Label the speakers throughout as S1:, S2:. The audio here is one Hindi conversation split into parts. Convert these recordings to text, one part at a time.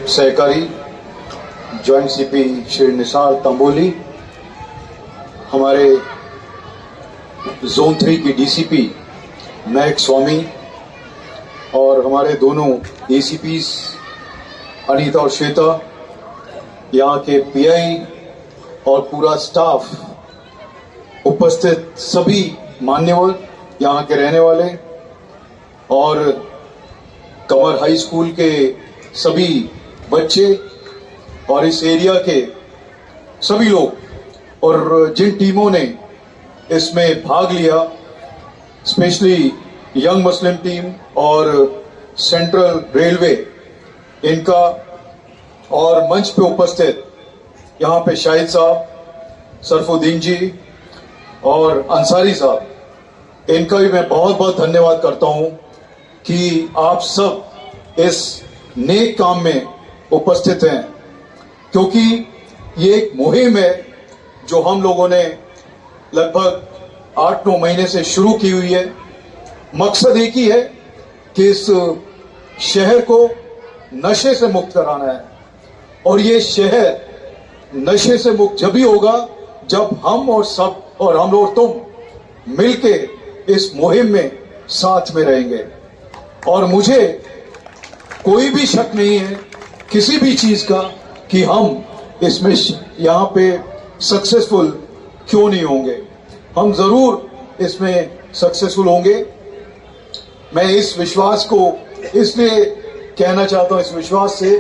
S1: सहकारी जॉइंट सीपी श्री निसार तंबोली, हमारे जोन 3 की डीसीपी महक स्वामी और हमारे दोनों एसीपीज अनीता और श्वेता, यहाँ के पीआई और पूरा स्टाफ, उपस्थित सभी मान्यवर, यहाँ के रहने वाले और कमर हाई स्कूल के सभी बच्चे और इस एरिया के सभी लोग और जिन टीमों ने इसमें भाग लिया, स्पेशली यंग मुस्लिम टीम और सेंट्रल रेलवे, इनका और मंच पे उपस्थित यहाँ पे शाहिद साहब, सरफुद्दीन जी और अंसारी साहब, इनका भी मैं बहुत बहुत धन्यवाद करता हूँ कि आप सब इस नेक काम में उपस्थित हैं, क्योंकि ये एक मुहिम है जो हम लोगों ने लगभग 8-9 महीने से शुरू की हुई है। मकसद एक ही है कि इस शहर को नशे से मुक्त कराना है, और ये शहर नशे से मुक्त जब ही होगा जब हम और तुम मिलके इस मुहिम में साथ में रहेंगे। और मुझे कोई भी शक नहीं है किसी भी चीज का कि हम इसमें यहाँ पे सक्सेसफुल क्यों नहीं होंगे। हम जरूर इसमें सक्सेसफुल होंगे। मैं इस विश्वास को इसलिए कहना चाहता हूं, इस विश्वास से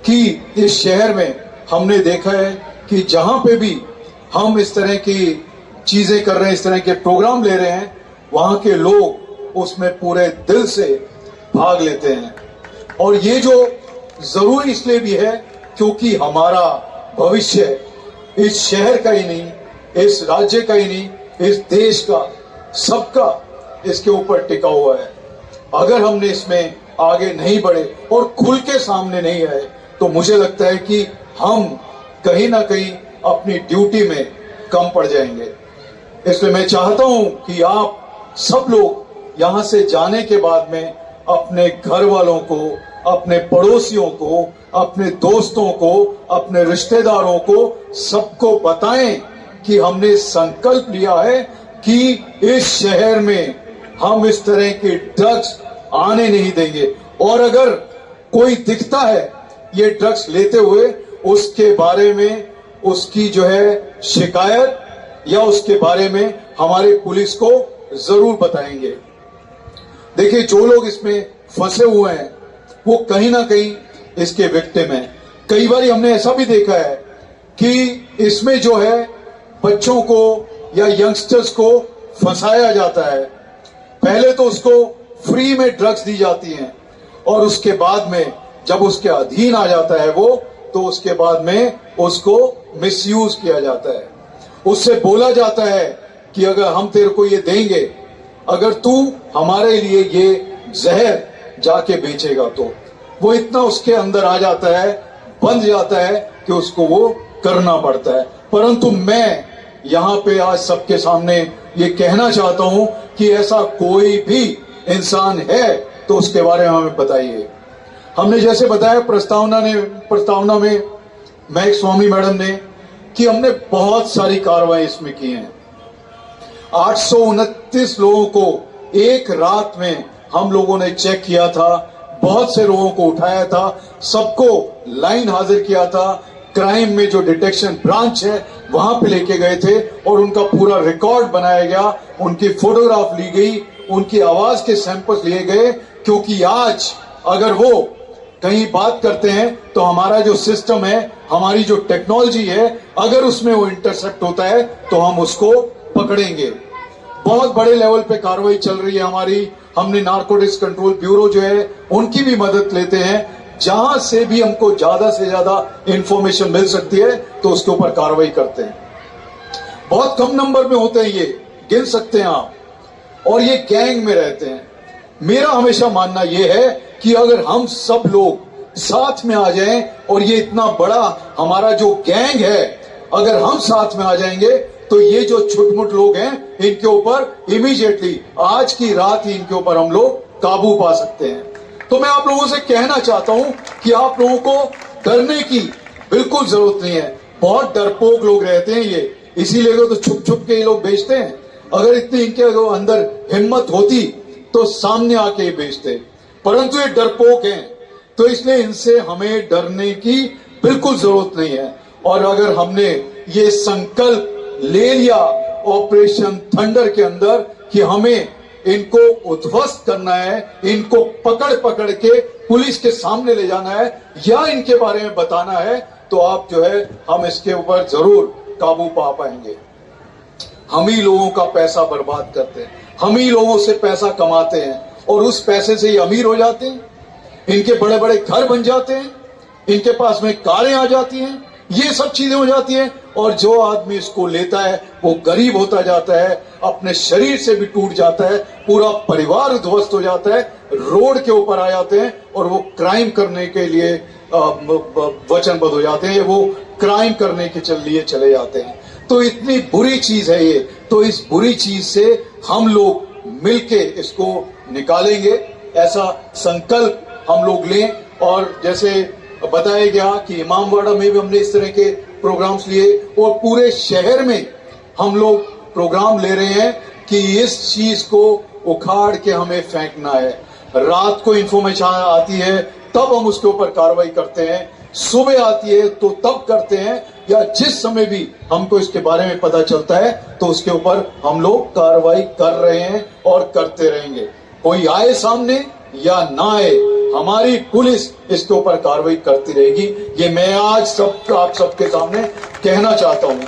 S1: कि इस शहर में हमने देखा है कि जहां पे भी हम इस तरह की चीजें कर रहे हैं, इस तरह के प्रोग्राम ले रहे हैं, वहां के लोग उसमें पूरे दिल से भाग लेते हैं। और ये जो जरूरी इसलिए भी है क्योंकि हमारा भविष्य इस शहर का ही नहीं, इस राज्य का ही नहीं, इस देश का, सबका इसके ऊपर टिका हुआ है। अगर हमने इसमें आगे नहीं बढ़े और खुल के सामने नहीं आए तो मुझे लगता है कि हम कहीं ना कहीं अपनी ड्यूटी में कम पड़ जाएंगे। इसलिए मैं चाहता हूं कि आप सब लोग यहां से जाने के बाद में अपने घर वालों को, अपने पड़ोसियों को, अपने दोस्तों को, अपने रिश्तेदारों को, सबको बताएं कि हमने संकल्प लिया है कि इस शहर में हम इस तरह के ड्रग्स आने नहीं देंगे। और अगर कोई दिखता है ये ड्रग्स लेते हुए, उसके बारे में उसकी जो है शिकायत या उसके बारे में हमारे पुलिस को जरूर बताएंगे। देखिए, जो लोग इसमें फंसे हुए हैं वो कहीं ना कहीं इसके विक्टिम हैं। कई बार हमने ऐसा भी देखा है कि इसमें जो है बच्चों को या यंगस्टर्स को फंसाया जाता है। पहले तो उसको फ्री में ड्रग्स दी जाती हैं और उसके बाद में जब उसके अधीन आ जाता है वो, तो उसके बाद में उसको मिसयूज किया जाता है। उससे बोला जाता है कि अगर हम तेरे को ये देंगे, अगर तू हमारे लिए ये जहर जाके बेचेगा, तो वो इतना उसके अंदर आ जाता है, बंध जाता है कि उसको वो करना पड़ता है। परंतु मैं यहाँ पे आज सबके सामने ये कहना चाहता हूं कि ऐसा कोई भी इंसान है तो उसके बारे में हमें बताइए। हमने जैसे बताया प्रस्तावना में महक स्वामी मैडम ने कि हमने बहुत सारी कार्रवाई इसमें की हैं। 829 लोगों को एक रात में हम लोगों ने चेक किया था, बहुत से लोगों को उठाया था, सबको लाइन हाजिर किया था, क्राइम में जो डिटेक्शन ब्रांच है वहां पे लेके गए थे और उनका पूरा रिकॉर्ड बनाया गया, उनकी फोटोग्राफ ली गई, उनकी आवाज के सैंपल्स लिए गए। क्योंकि आज अगर वो कहीं बात करते हैं तो हमारा जो सिस्टम है, हमारी जो टेक्नोलॉजी है, अगर उसमें वो इंटरसेप्ट होता है तो हम उसको पकड़ेंगे। बहुत बड़े लेवल पे कार्रवाई चल रही है हमारी। हमने नारकोटिक्स कंट्रोल ब्यूरो जो है उनकी भी मदद लेते हैं। जहां से भी हमको ज्यादा से ज्यादा इंफॉर्मेशन मिल सकती है तो उसके ऊपर कार्रवाई करते हैं। बहुत कम नंबर में होते हैं, ये गिन सकते हैं आप, और ये गैंग में रहते हैं। मेरा हमेशा मानना यह है कि अगर हम सब लोग साथ में आ जाएं और ये इतना बड़ा हमारा जो गैंग है, अगर हम साथ में आ जाएंगे तो ये जो छुटमुट लोग हैं इनके ऊपर इमीडिएटली आज की रात ही इनके ऊपर हम लोग काबू पा सकते हैं। तो मैं आप लोगों से कहना चाहता हूं कि आप लोगों को डरने की बिल्कुल जरूरत नहीं है। बहुत डरपोक लोग रहते हैं ये, इसीलिए तो छुप छुप के ये लोग बेचते हैं। अगर इतनी इनके अंदर हिम्मत होती तो सामने आके ये बेचते, परंतु ये डरपोक हैं, तो इसलिए इनसे हमें डरने की बिल्कुल जरूरत नहीं है। और अगर हमने ये संकल्प ले लिया ऑपरेशन थंडर के अंदर कि हमें इनको उध्वस्त करना है, इनको पकड़ पकड़ के पुलिस के सामने ले जाना है या इनके बारे में बताना है, तो आप जो है हम इसके ऊपर जरूर काबू पा पाएंगे। हम ही लोगों का पैसा बर्बाद करते हैं, हम ही लोगों से पैसा कमाते हैं और उस पैसे से ये अमीर हो जाते हैं, इनके बड़े बड़े घर बन जाते हैं, इनके पास में कारें आ जाती हैं, ये सब चीजें हो जाती हैं। और जो आदमी इसको लेता है वो गरीब होता जाता है, अपने शरीर से भी टूट जाता है, पूरा परिवार उद्ध्वस्त हो जाता है, रोड के ऊपर आ जाते हैं और वो क्राइम करने के लिए वचनबद्ध हो जाते हैं, वो क्राइम करने के लिए चले जाते हैं। तो इतनी बुरी चीज है ये, तो इस बुरी चीज से हम लोग मिलके इसको निकालेंगे, ऐसा संकल्प हम लोग लें। और जैसे बताया गया कि इमामबाड़ा में भी हमने इस तरह के प्रोग्राम्स लिए और पूरे शहर में हम लोग प्रोग्राम ले रहे हैं कि इस चीज को उखाड़ के हमें फेंकना है। रात को इंफॉर्मेशन आती है तब हम उसके ऊपर कार्रवाई करते हैं, सुबह आती है तो तब करते हैं, या जिस समय भी हमको इसके बारे में पता चलता है तो उसके ऊपर हम लोग कार्रवाई कर रहे हैं और करते रहेंगे। कोई आए सामने या ना आए, हमारी पुलिस इसके ऊपर कार्रवाई करती रहेगी। ये मैं आज आप सबके सामने कहना चाहता हूं।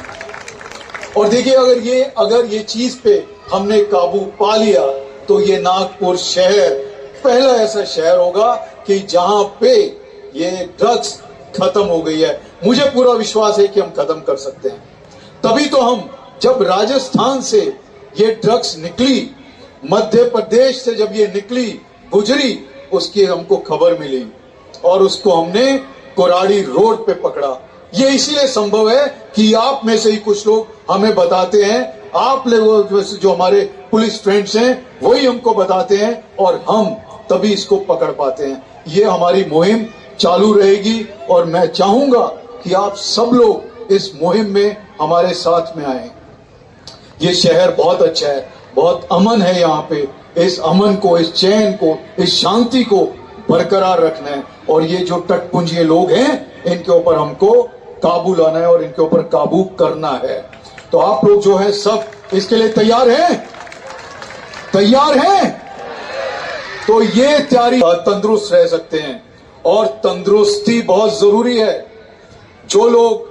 S1: और देखिए, अगर ये चीज पे हमने काबू पा लिया तो ये नागपुर शहर पहला ऐसा शहर होगा कि जहां पे ये ड्रग्स खत्म हो गई है। मुझे पूरा विश्वास है कि हम खत्म कर सकते हैं। तभी तो हम, जब राजस्थान से ये ड्रग्स निकली, मध्य प्रदेश से जब ये निकली, गुजरी, उसकी हमको खबर मिली और उसको हमने कोराड़ी रोड पे पकड़ा। ये इसीलिए संभव है कि आप में से ही कुछ लोग हमें बताते हैं, आप लोग जो हमारे पुलिस फ्रेंड्स हैं वही हमको बताते हैं और हम तभी इसको पकड़ पाते हैं। ये हमारी मुहिम चालू रहेगी और मैं चाहूंगा कि आप सब लोग इस मुहिम में हमारे साथ में आए। ये शहर बहुत अच्छा है, बहुत अमन है यहाँ पे। इस अमन को, इस चैन को, इस शांति को बरकरार रखना है और ये जो टटपुंजिए लोग हैं इनके ऊपर हमको काबू लाना है और इनके ऊपर काबू करना है। तो आप लोग जो है सब इसके लिए तैयार हैं? तैयार हैं? तो ये तैयारी तंदुरुस्त रह सकते हैं और तंदुरुस्ती बहुत जरूरी है। जो लोग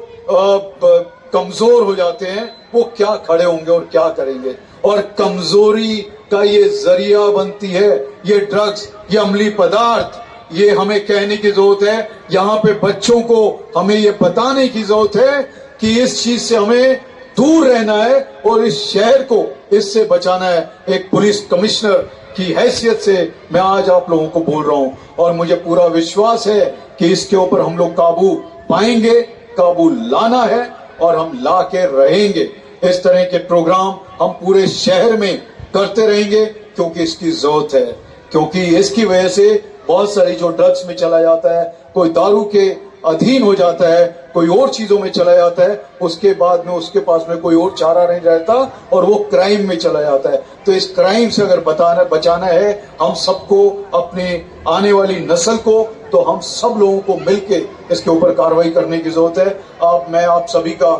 S1: कमजोर हो जाते हैं वो क्या खड़े होंगे और क्या करेंगे, और कमजोरी का ये जरिया बनती है ये ड्रग्स, ये अमली पदार्थ। ये हमें कहने की जरूरत है, यहाँ पे बच्चों को हमें ये बताने की जरूरत है कि इस चीज से हमें दूर रहना है और इस शहर को इससे बचाना है। एक पुलिस कमिश्नर की हैसियत से मैं आज आप लोगों को बोल रहा हूं और मुझे पूरा विश्वास है कि इसके ऊपर हम लोग काबू पाएंगे, काबू लाना है और हम ला के रहेंगे। इस तरह के प्रोग्राम हम पूरे शहर में करते रहेंगे क्योंकि इसकी जरूरत है, क्योंकि इसकी वजह से बहुत सारी जो ड्रग्स में चला जाता है, कोई दारू के अधीन हो जाता है, कोई और चीजों में चला जाता है, उसके बाद में उसके पास में कोई और चारा नहीं रहता और वो क्राइम में चला जाता है। तो इस क्राइम से अगर बचाना है हम सबको, अपने आने वाली नस्ल को, तो हम सब लोगों को मिलके इसके ऊपर कार्रवाई करने की जरूरत है। मैं आप सभी का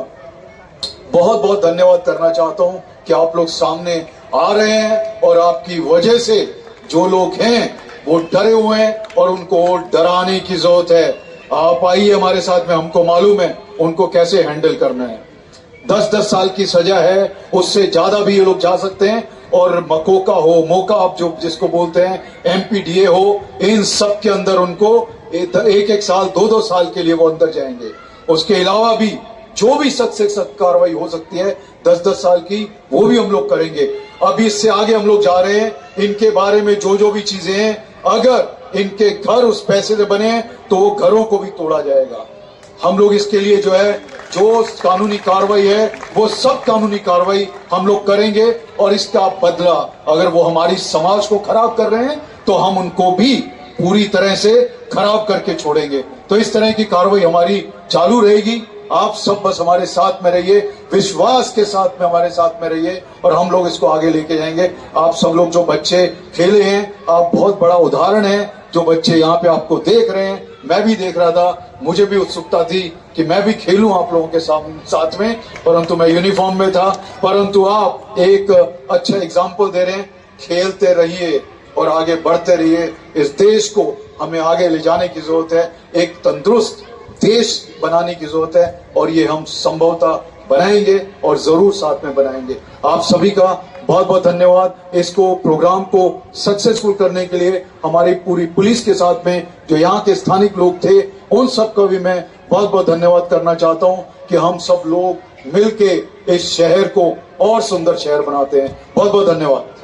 S1: बहुत बहुत धन्यवाद करना चाहता हूं कि आप लोग सामने आ रहे हैं और आपकी वजह से जो लोग हैं वो डरे हुए हैं और उनको डराने की जरूरत है। आप आइए हमारे साथ में, हमको मालूम है उनको कैसे हैंडल करना है। 10-10 साल की सजा है, उससे ज्यादा भी ये लोग जा सकते हैं। और मकोका हो, मोका आप जो जिसको बोलते हैं, MPDA हो, इन सब के अंदर उनको 1-1 साल 2-2 साल के लिए वो अंदर जाएंगे। उसके अलावा भी जो भी सख्त से सख्त कार्रवाई हो सकती है 10-10 साल की, वो भी हम लोग करेंगे। अब इससे आगे हम लोग जा रहे हैं, इनके बारे में जो भी चीजें हैं, अगर इनके घर उस पैसे से बने हैं तो वो घरों को भी तोड़ा जाएगा। हम लोग इसके लिए जो है, जो कानूनी कार्रवाई है वो सब कानूनी कार्रवाई हम लोग करेंगे और इसका बदला, अगर वो हमारी समाज को खराब कर रहे हैं तो हम उनको भी पूरी तरह से खराब करके छोड़ेंगे। तो इस तरह की कार्रवाई हमारी चालू रहेगी। आप सब बस हमारे साथ में रहिए, विश्वास के साथ में हमारे साथ में रहिए और हम लोग इसको आगे लेके जाएंगे। आप सब लोग जो बच्चे खेले हैं, आप बहुत बड़ा उदाहरण है। जो बच्चे यहाँ पे आपको देख रहे हैं, मैं भी देख रहा था, मुझे भी उत्सुकता थी कि मैं भी खेलूं आप लोगों के साथ में, परंतु मैं यूनिफॉर्म में था। परंतु आप एक अच्छा एग्जाम्पल दे रहे हैं। खेलते रहिए और आगे बढ़ते रहिए। इस देश को हमें आगे ले जाने की जरूरत है, एक तंदुरुस्त देश बनाने की जरूरत है और ये हम संभवतः बनाएंगे और जरूर साथ में बनाएंगे। आप सभी का बहुत बहुत धन्यवाद। इसको प्रोग्राम को सक्सेसफुल करने के लिए हमारी पूरी पुलिस के साथ में जो यहाँ के स्थानिक लोग थे, उन सब का भी मैं बहुत बहुत धन्यवाद करना चाहता हूँ कि हम सब लोग मिलके इस शहर को और सुंदर शहर बनाते हैं। बहुत बहुत धन्यवाद।